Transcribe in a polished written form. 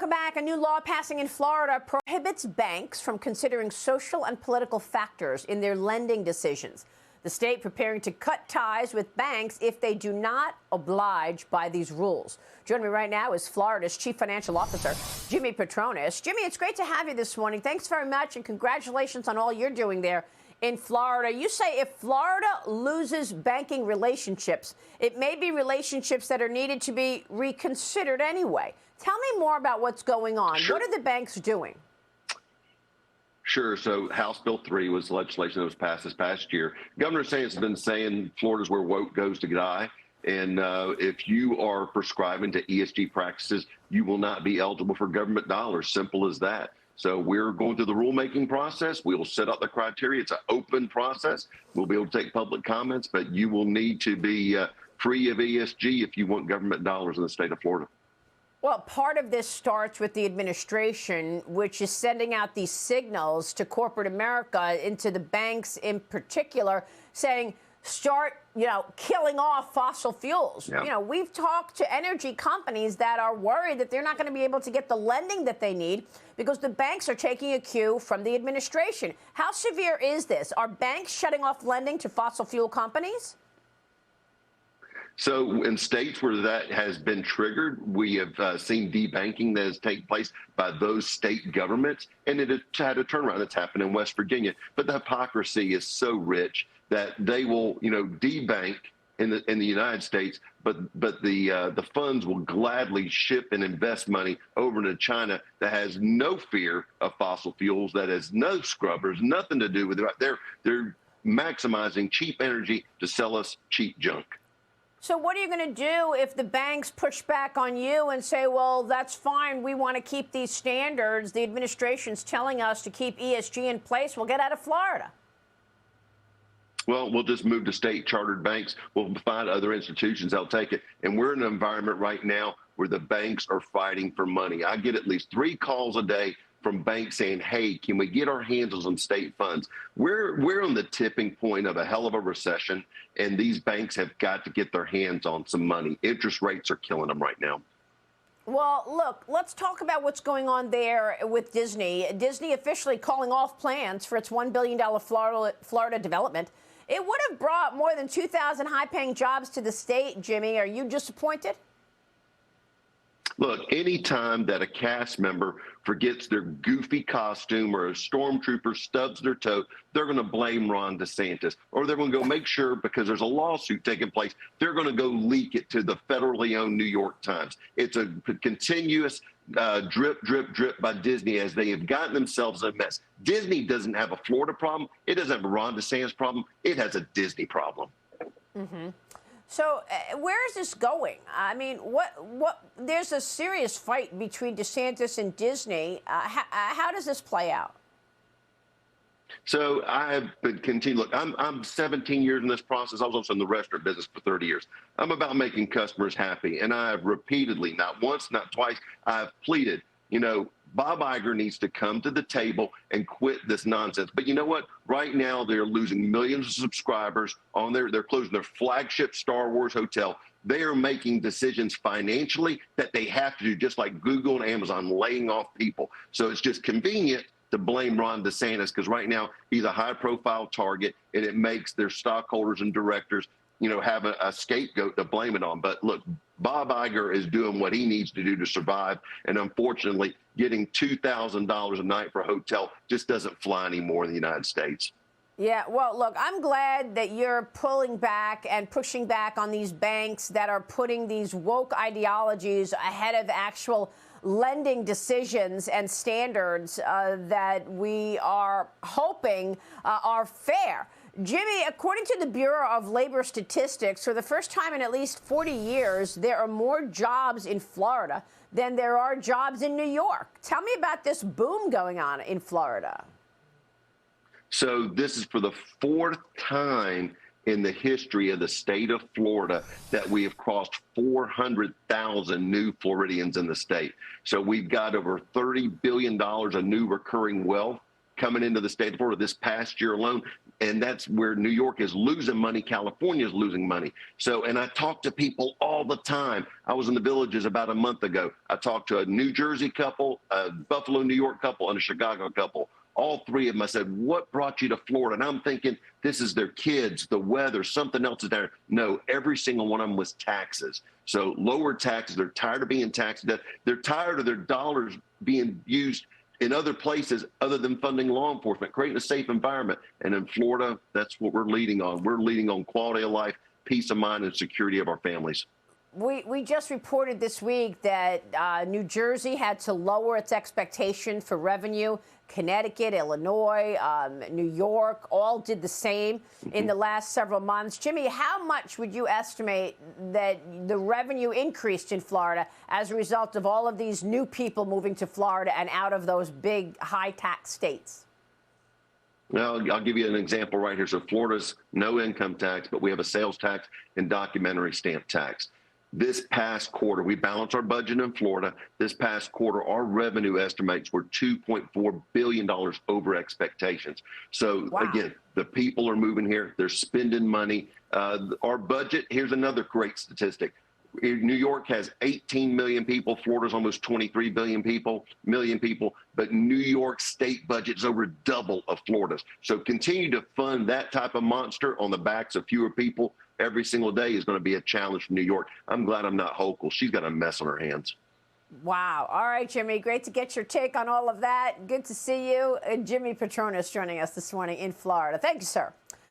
Welcome back. A new law passing in Florida prohibits banks from considering social and political factors in their lending decisions. The state preparing to cut ties with banks if they do not oblige by these rules. Joining me right now is Florida's Chief Financial Officer, Jimmy Patronis. Jimmy, it's great to have you this morning. Thanks very much, and congratulations on all you're doing there in Florida. You say if Florida loses banking relationships, it may be relationships that are needed to be reconsidered anyway. Tell me more about what's going on. Sure. What are the banks doing? Sure. So House Bill 3 was legislation that was passed this past year. Governor DeSantis has been saying Florida's where woke goes to die. And if you are prescribing to ESG practices, you will not be eligible for government dollars. Simple as that. So we're going through the rulemaking process. We will set up the criteria. It's an open process. We'll be able to take public comments, but you will need to be free of ESG if you want government dollars in the state of Florida. Well, part of this starts with the administration, which is sending out these signals to corporate America, into the banks in particular, saying, start, killing off fossil fuels. Yeah. We've talked to energy companies that are worried that they're not going to be able to get the lending that they need because the banks are taking a cue from the administration. How severe is this? Are banks shutting off lending to fossil fuel companies? So in states where that has been triggered, we have seen debanking that has taken place by those state governments, and it has had a turnaround that's happened in West Virginia. But the hypocrisy is so rich that they will, debank in the United States, but the funds will gladly ship and invest money over into China that has no fear of fossil fuels, that has no scrubbers, nothing to do with it. They're maximizing cheap energy to sell us cheap junk. So what are you going to do if the banks push back on you and say, well, that's fine, we want to keep these standards, the administration's telling us to keep ESG in place, we'll get out of Florida? Well, we'll just move to state chartered banks. We'll find other institutions that'll take it. And we're in an environment right now where the banks are fighting for money. I get at least 3 calls a day from banks saying, hey, can we get our hands on some state funds? We're on the tipping point of a hell of a recession, and these banks have got to get their hands on some money. Interest rates are killing them right now. Well, look, let's talk about what's going on there with Disney. Disney officially calling off plans for its $1 billion Florida development. It would have brought more than 2,000 high-paying jobs to the state, Jimmy. Are you disappointed? Look, anytime that a cast member forgets their goofy costume or a stormtrooper stubs their toe, they're going to blame Ron DeSantis. Or they're going to go make sure, because there's a lawsuit taking place, they're going to go leak it to the federally owned New York Times. It's a continuous drip, drip, drip by Disney as they have gotten themselves a mess. Disney doesn't have a Florida problem. It doesn't have a Ron DeSantis problem. It has a Disney problem. Mm-hmm. So where is this going? I mean, there's a serious fight between DeSantis and Disney. How does this play out? So I have been continuing. Look, I'm 17 years in this process. I was also in the restaurant business for 30 years. I'm about making customers happy. And I have repeatedly, not once, not twice, I've pleaded, Bob Iger needs to come to the table and quit this nonsense. But you know what? Right now, they're losing millions of subscribers on they're closing their flagship Star Wars hotel. They are making decisions financially that they have to do, just like Google and Amazon, laying off people. So it's just convenient to blame Ron DeSantis because right now he's a high-profile target, and it makes their stockholders and directors, have a scapegoat to blame it on. But look, Bob Iger is doing what he needs to do to survive, and unfortunately, getting $2,000 a night for a hotel just doesn't fly anymore in the United States. Yeah, well, look, I'm glad that you're pulling back and pushing back on these banks that are putting these woke ideologies ahead of actual lending decisions and standards that we are hoping are fair. Jimmy, according to the Bureau of Labor Statistics, for the first time in at least 40 years, there are more jobs in Florida than there are jobs in New York. Tell me about this boom going on in Florida. So this is for the 4th time in the history of the state of Florida that we have crossed 400,000 new Floridians in the state. So we've got over $30 billion of new recurring wealth coming into the state of Florida this past year alone. And that's where New York is losing money. California is losing money. So, and I talk to people all the time. I was in the Villages about a month ago. I talked to a New Jersey couple, a Buffalo, New York couple, and a Chicago couple. All three of them, I said, what brought you to Florida? And I'm thinking, this is their kids, the weather, something else is there. No, every single one of them was taxes. So lower taxes. They're tired of being taxed. They're tired of their dollars being used in other places other than funding law enforcement, creating a safe environment. And in Florida, that's what we're leading on. We're leading on quality of life, peace of mind, and security of our families. We just reported this week that New Jersey had to lower its expectation for revenue. Connecticut, Illinois, New York all did the same in the last several months. Jimmy, how much would you estimate that the revenue increased in Florida as a result of all of these new people moving to Florida and out of those big high-tax states? Well, I'll give you an example right here. So Florida's no income tax, but we have a sales tax and documentary stamp tax. This past quarter, we balanced our budget in Florida. This past quarter, our revenue estimates were $2.4 billion over expectations. So wow. Again, the people are moving here. They're spending money. Our budget, here's another great statistic. New York has 18 million people. Florida's almost 23 million people. But New York state budget is over double of Florida's. So continue to fund that type of monster on the backs of fewer people every single day is going to be a challenge for New York. I'm glad I'm not Hochul. She's got a mess on her hands. Wow. All right, Jimmy. Great to get your take on all of that. Good to see you. Jimmy Patronis joining us this morning in Florida. Thank you, sir.